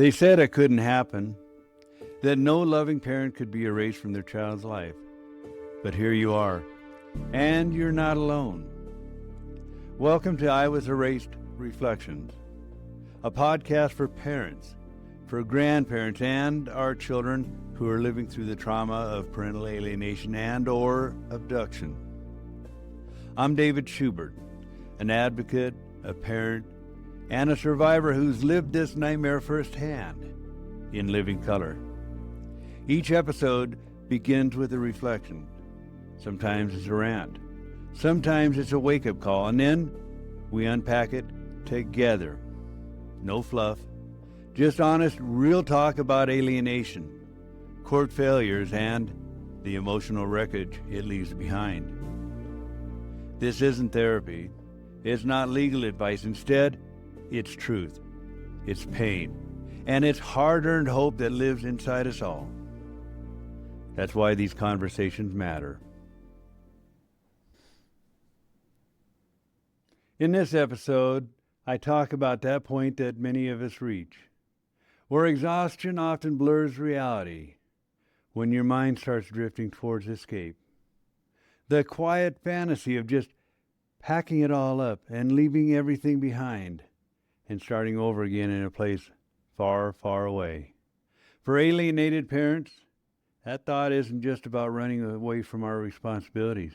They said it couldn't happen, that no loving parent could be erased from their child's life. But here you are, and you're not alone. Welcome to iWasErased Reflections, a podcast for parents, for grandparents, and our children who are living through the trauma of parental alienation and or abduction. I'm David Schubert, an advocate, a parent, and a survivor who's lived this nightmare firsthand in living color. Each episode begins with a reflection. Sometimes it's a rant. Sometimes it's a wake-up call, and then we unpack it together. No fluff, just honest, real talk about alienation, court failures, and the emotional wreckage it leaves behind. This isn't therapy. It's not legal advice. Instead, it's truth. It's pain. And it's hard-earned hope that lives inside us all. That's why these conversations matter. In this episode, I talk about that point that many of us reach, where exhaustion often blurs reality, when your mind starts drifting towards escape. The quiet fantasy of just packing it all up and leaving everything behind and starting over again in a place far, far away. For alienated parents, that thought isn't just about running away from our responsibilities.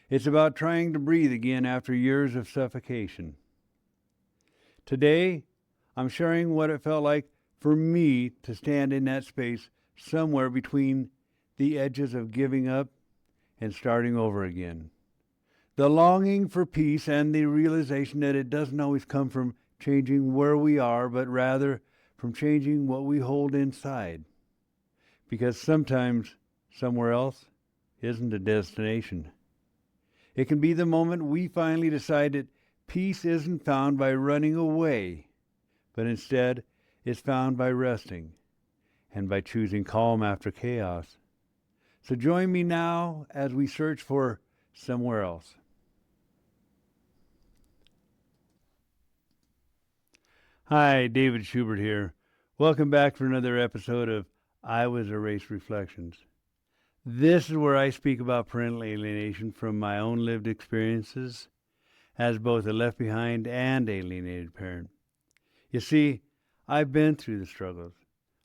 It's about trying to breathe again after years of suffocation. Today, I'm sharing what it felt like for me to stand in that space somewhere between the edges of giving up and starting over again. The longing for peace and the realization that it doesn't always come from changing where we are, but rather from changing what we hold inside. Because sometimes somewhere else isn't a destination. It can be the moment we finally decide that peace isn't found by running away, but instead is found by resting and by choosing calm after chaos. So join me now as we search for somewhere else. Hi, David Schubert here. Welcome back for another episode of iWasErased Reflections. This is where I speak about parental alienation from my own lived experiences as both a left behind and alienated parent. You see, I've been through the struggles.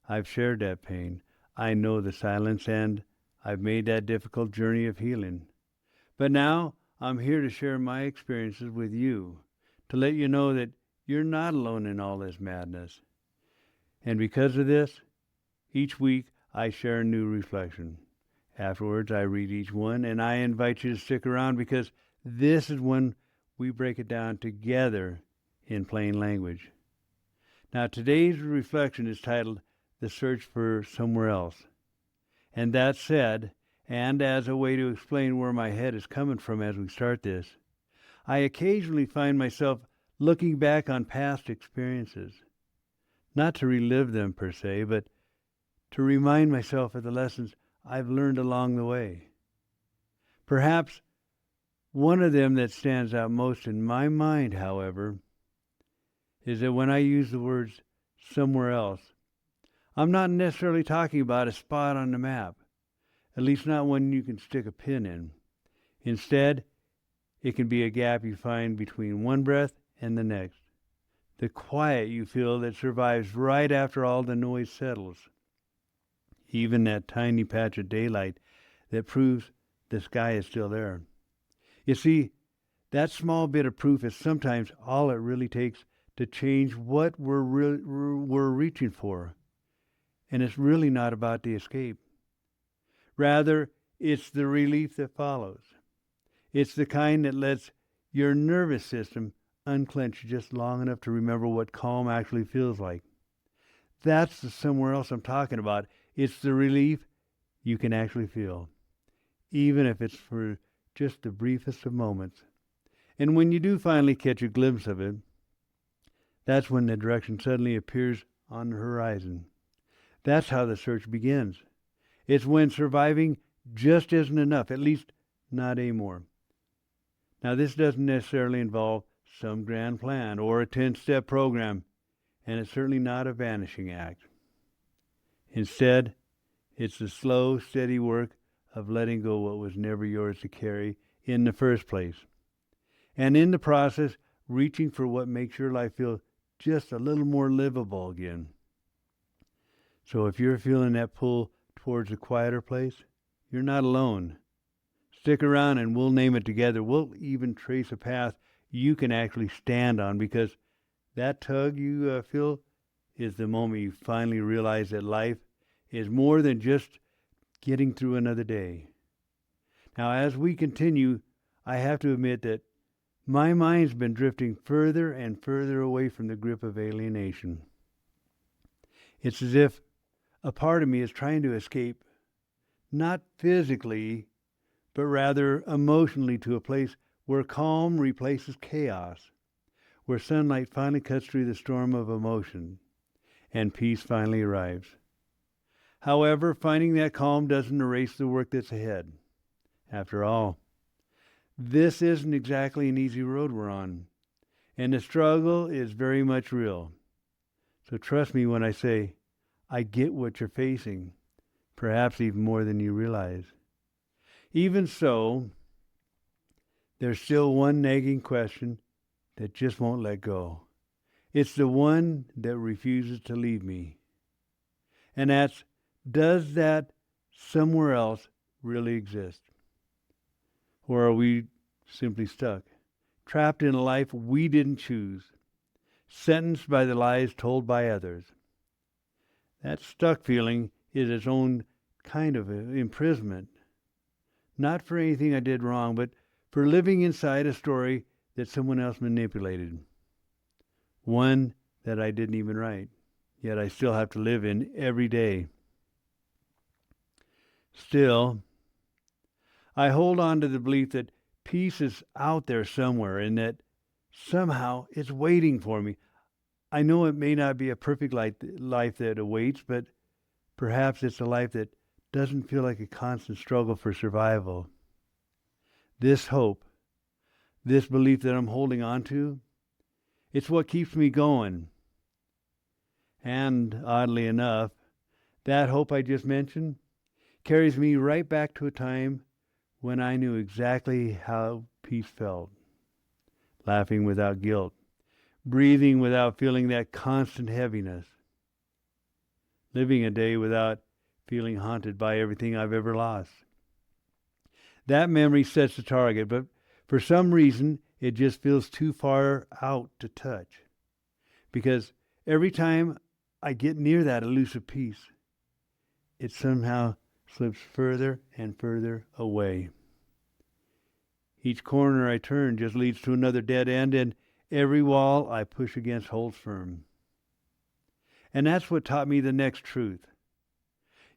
I've shared that pain. I know the silence, and I've made that difficult journey of healing. But now I'm here to share my experiences with you, to let you know that you're not alone in all this madness. And because of this, each week I share a new reflection. Afterwards, I read each one, and I invite you to stick around because this is when we break it down together in plain language. Now, today's reflection is titled The Search for Somewhere Else. And that said, and as a way to explain where my head is coming from as we start this, I occasionally find myself looking back on past experiences, not to relive them per se, but to remind myself of the lessons I've learned along the way. Perhaps one of them that stands out most in my mind, however, is that when I use the words somewhere else, I'm not necessarily talking about a spot on the map, at least not one you can stick a pin in. Instead, it can be a gap you find between one breath and the next. The quiet you feel that survives right after all the noise settles. Even that tiny patch of daylight that proves the sky is still there. You see, that small bit of proof is sometimes all it really takes to change what we're reaching for. And it's really not about the escape. Rather, it's the relief that follows. It's the kind that lets your nervous system unclench just long enough to remember what calm actually feels like. That's the somewhere else I'm talking about. It's the relief you can actually feel, even if it's for just the briefest of moments. And when you do finally catch a glimpse of it, that's when the direction suddenly appears on the horizon. That's how the search begins. It's when surviving just isn't enough, at least not anymore. Now, this doesn't necessarily involve some grand plan or a 10-step program. and it's certainly not a vanishing act. Instead, it's the slow, steady work of letting go what was never yours to carry in the first place. And in the process, reaching for what makes your life feel just a little more livable again. So if you're feeling that pull towards a quieter place, you're not alone. Stick around and we'll name it together. We'll even trace a path you can actually stand on, because that tug you feel is the moment you finally realize that life is more than just getting through another day. Now, as we continue, I have to admit that my mind's been drifting further and further away from the grip of alienation. It's as if a part of me is trying to escape, not physically, but rather emotionally, to a place where calm replaces chaos, where sunlight finally cuts through the storm of emotion, and peace finally arrives. However, finding that calm doesn't erase the work that's ahead. After all, this isn't exactly an easy road we're on, and the struggle is very much real. So trust me when I say, I get what you're facing, perhaps even more than you realize. Even so, there's still one nagging question that just won't let go. It's the one that refuses to leave me. And that's, does that somewhere else really exist? Or are we simply stuck, trapped in a life we didn't choose, sentenced by the lies told by others? That stuck feeling is its own kind of imprisonment. Not for anything I did wrong, but for living inside a story that someone else manipulated. One that I didn't even write, yet I still have to live in every day. Still, I hold on to the belief that peace is out there somewhere, and that somehow it's waiting for me. I know it may not be a perfect life that awaits, but perhaps it's a life that doesn't feel like a constant struggle for survival. This hope, this belief that I'm holding on to, it's what keeps me going. And oddly enough, that hope I just mentioned carries me right back to a time when I knew exactly how peace felt. Laughing without guilt, breathing without feeling that constant heaviness, living a day without feeling haunted by everything I've ever lost. That memory sets the target, but for some reason, it just feels too far out to touch. Because every time I get near that elusive peace, it somehow slips further and further away. Each corner I turn just leads to another dead end, and every wall I push against holds firm. And that's what taught me the next truth.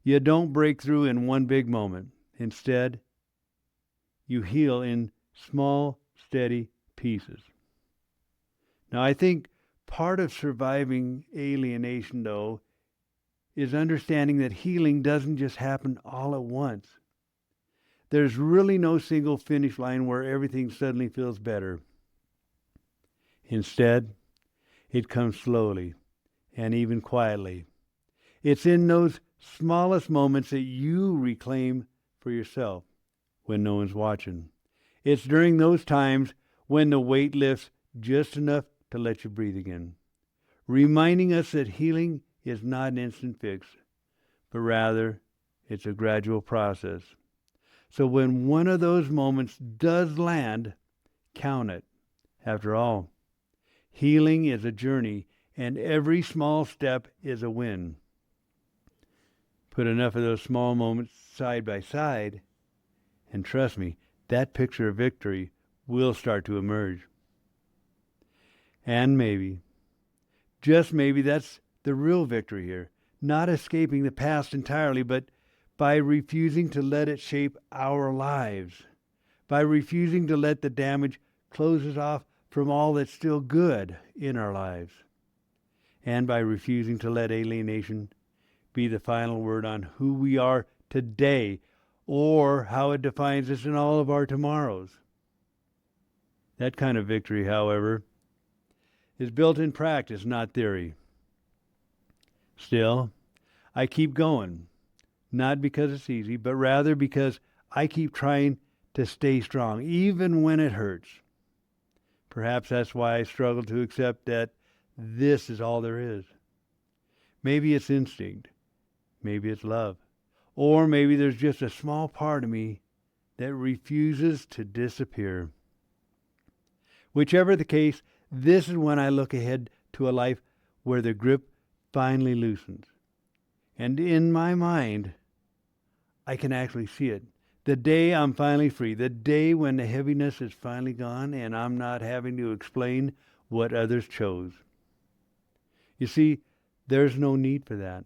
You don't break through in one big moment. Instead, you heal in small, steady pieces. Now, I think part of surviving alienation, though, is understanding that healing doesn't just happen all at once. There's really no single finish line where everything suddenly feels better. Instead, it comes slowly and even quietly. It's in those smallest moments that you reclaim for yourself when no one's watching. It's during those times when the weight lifts just enough to let you breathe again, reminding us that healing is not an instant fix, but rather it's a gradual process. So when one of those moments does land, count it. After all, healing is a journey, and every small step is a win. Put enough of those small moments side by side, and trust me, that picture of victory will start to emerge. And maybe, just maybe, that's the real victory here. Not escaping the past entirely, but by refusing to let it shape our lives. By refusing to let the damage close us off from all that's still good in our lives. And by refusing to let alienation be the final word on who we are today, or how it defines us in all of our tomorrows. That kind of victory, however, is built in practice, not theory. Still, I keep going, not because it's easy, but rather because I keep trying to stay strong, even when it hurts. Perhaps that's why I struggle to accept that this is all there is. Maybe it's instinct, maybe it's love, or maybe there's just a small part of me that refuses to disappear. Whichever the case, this is when I look ahead to a life where the grip finally loosens. And in my mind, I can actually see it. The day I'm finally free, the day when the heaviness is finally gone and I'm not having to explain what others chose. You see, there's no need for that.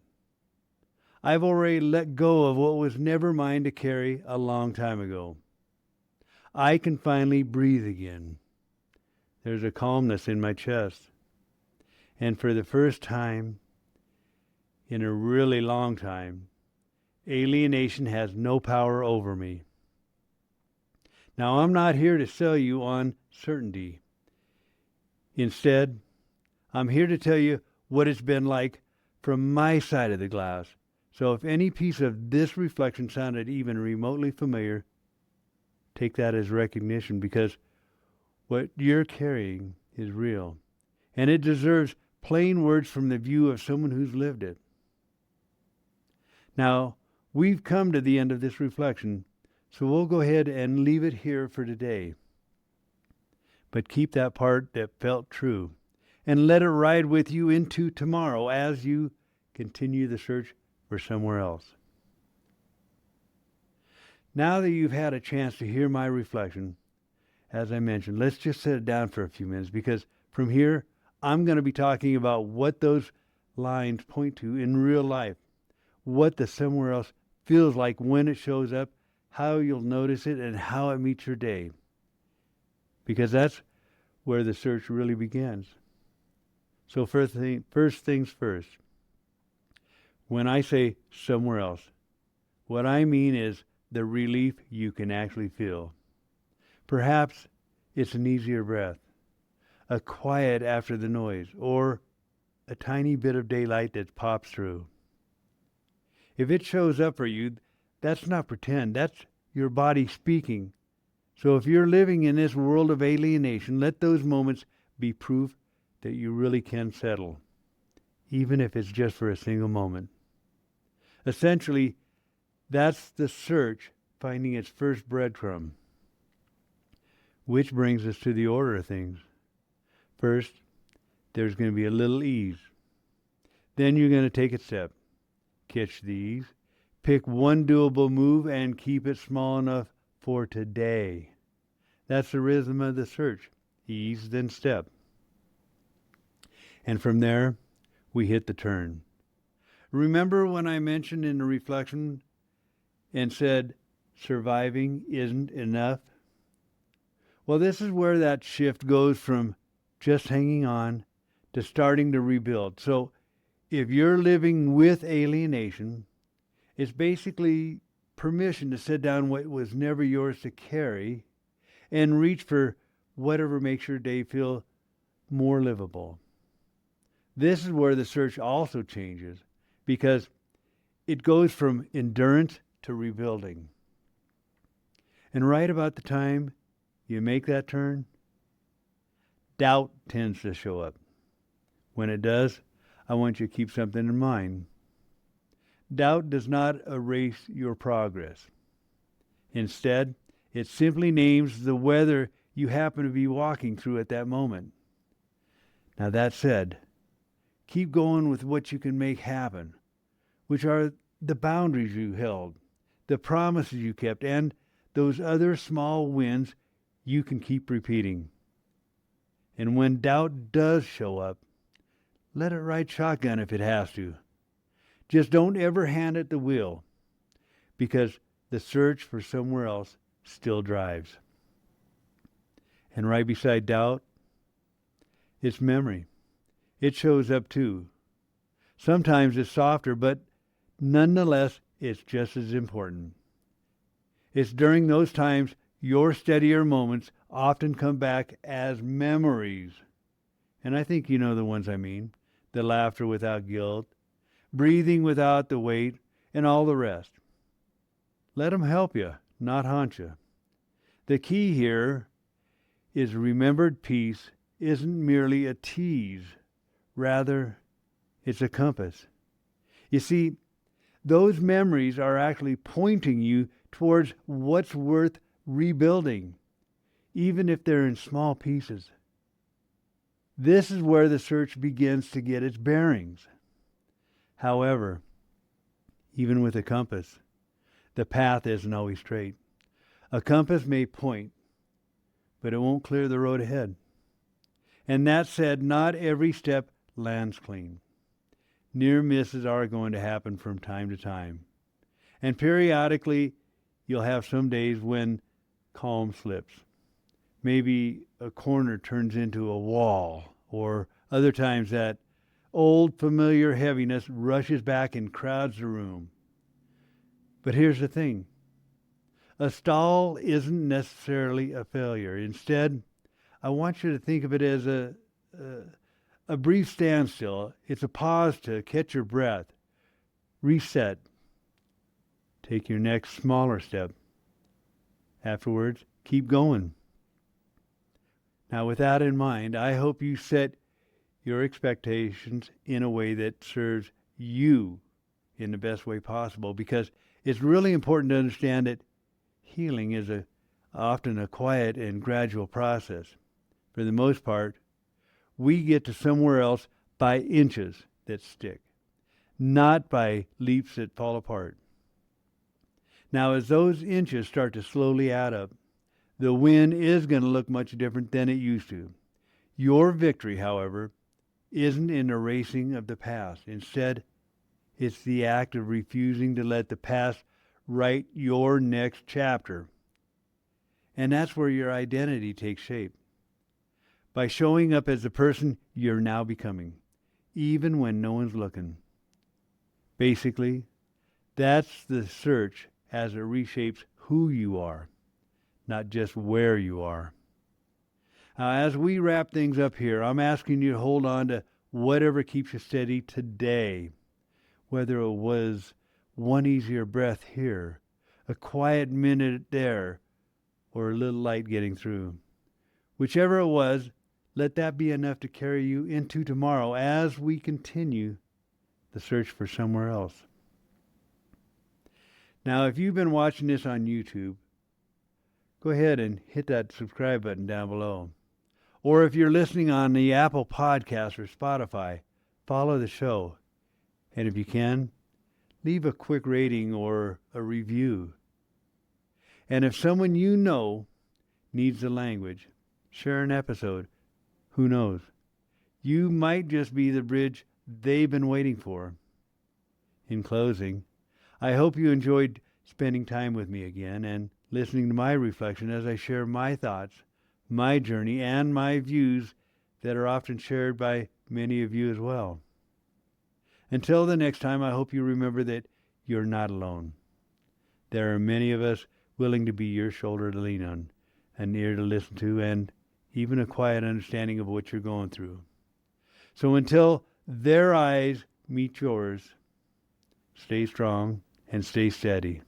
I've already let go of what was never mine to carry a long time ago. I can finally breathe again. There's a calmness in my chest. And for the first time in a really long time, alienation has no power over me. Now, I'm not here to sell you on certainty. Instead, I'm here to tell you what it's been like from my side of the glass. So if any piece of this reflection sounded even remotely familiar, take that as recognition, because what you're carrying is real, and it deserves plain words from the view of someone who's lived it. Now, we've come to the end of this reflection, so we'll go ahead and leave it here for today. But keep that part that felt true, and let it ride with you into tomorrow as you continue the search for somewhere else. Now that you've had a chance to hear my reflection, as I mentioned, let's just sit it down for a few minutes, because from here, I'm going to be talking about what those lines point to in real life, what the somewhere else feels like when it shows up, how you'll notice it, and how it meets your day. Because that's where the search really begins. So first things first. When I say somewhere else, what I mean is the relief you can actually feel. Perhaps it's an easier breath, a quiet after the noise, or a tiny bit of daylight that pops through. If it shows up for you, that's not pretend, that's your body speaking. So if you're living in this world of alienation, let those moments be proof that you really can settle, even if it's just for a single moment. Essentially, that's the search finding its first breadcrumb. Which brings us to the order of things. First, there's going to be a little ease. Then you're going to take a step. Catch the ease. Pick one doable move and keep it small enough for today. That's the rhythm of the search. Ease, then step. And from there, we hit the turn. Remember when I mentioned in the reflection and said surviving isn't enough? Well, this is where that shift goes from just hanging on to starting to rebuild. So if you're living with alienation, it's basically permission to set down what was never yours to carry and reach for whatever makes your day feel more livable. This is where the search also changes, because it goes from endurance to rebuilding. And right about the time you make that turn, doubt tends to show up. When it does, I want you to keep something in mind. Doubt does not erase your progress. Instead, it simply names the weather you happen to be walking through at that moment. Now, that said, keep going with what you can make happen, which are the boundaries you held, the promises you kept, and those other small wins you can keep repeating. And when doubt does show up, let it ride shotgun if it has to. Just don't ever hand it the wheel, because the search for somewhere else still drives. And right beside doubt, it's memory. It shows up too. Sometimes it's softer, but nonetheless, it's just as important. It's during those times your steadier moments often come back as memories. And I think you know the ones I mean. The laughter without guilt, breathing without the weight, and all the rest. Let them help you, not haunt you. The key here is remembered peace isn't merely a tease. Rather, it's a compass. You see, those memories are actually pointing you towards what's worth rebuilding, even if they're in small pieces. This is where the search begins to get its bearings. However, even with a compass, the path isn't always straight. A compass may point, but it won't clear the road ahead. And that said, not every step lands clean. Near misses are going to happen from time to time. And periodically, you'll have some days when calm slips. Maybe a corner turns into a wall, or other times that old familiar heaviness rushes back and crowds the room. But here's the thing. A stall isn't necessarily a failure. Instead, I want you to think of it as a brief standstill. It's a pause to catch your breath, reset, take your next smaller step. Afterwards, keep going. Now, with that in mind, I hope you set your expectations in a way that serves you in the best way possible, because it's really important to understand that healing is often a quiet and gradual process. For the most part, we get to somewhere else by inches that stick, not by leaps that fall apart. Now, as those inches start to slowly add up, the win is going to look much different than it used to. Your victory, however, isn't in erasing of the past. Instead, it's the act of refusing to let the past write your next chapter. And that's where your identity takes shape. By showing up as the person you're now becoming, even when no one's looking. Basically, that's the search as it reshapes who you are, not just where you are. Now, as we wrap things up here, I'm asking you to hold on to whatever keeps you steady today, whether it was one easier breath here, a quiet minute there, or a little light getting through. Whichever it was, let that be enough to carry you into tomorrow as we continue the search for somewhere else. Now, if you've been watching this on YouTube, go ahead and hit that subscribe button down below. Or if you're listening on the Apple Podcast or Spotify, follow the show. And if you can, leave a quick rating or a review. And if someone you know needs the language, share an episode. Who knows? You might just be the bridge they've been waiting for. In closing, I hope you enjoyed spending time with me again and listening to my reflection as I share my thoughts, my journey, and my views that are often shared by many of you as well. Until the next time, I hope you remember that you're not alone. There are many of us willing to be your shoulder to lean on, an ear to listen to, and even a quiet understanding of what you're going through. So until their eyes meet yours, stay strong and stay steady.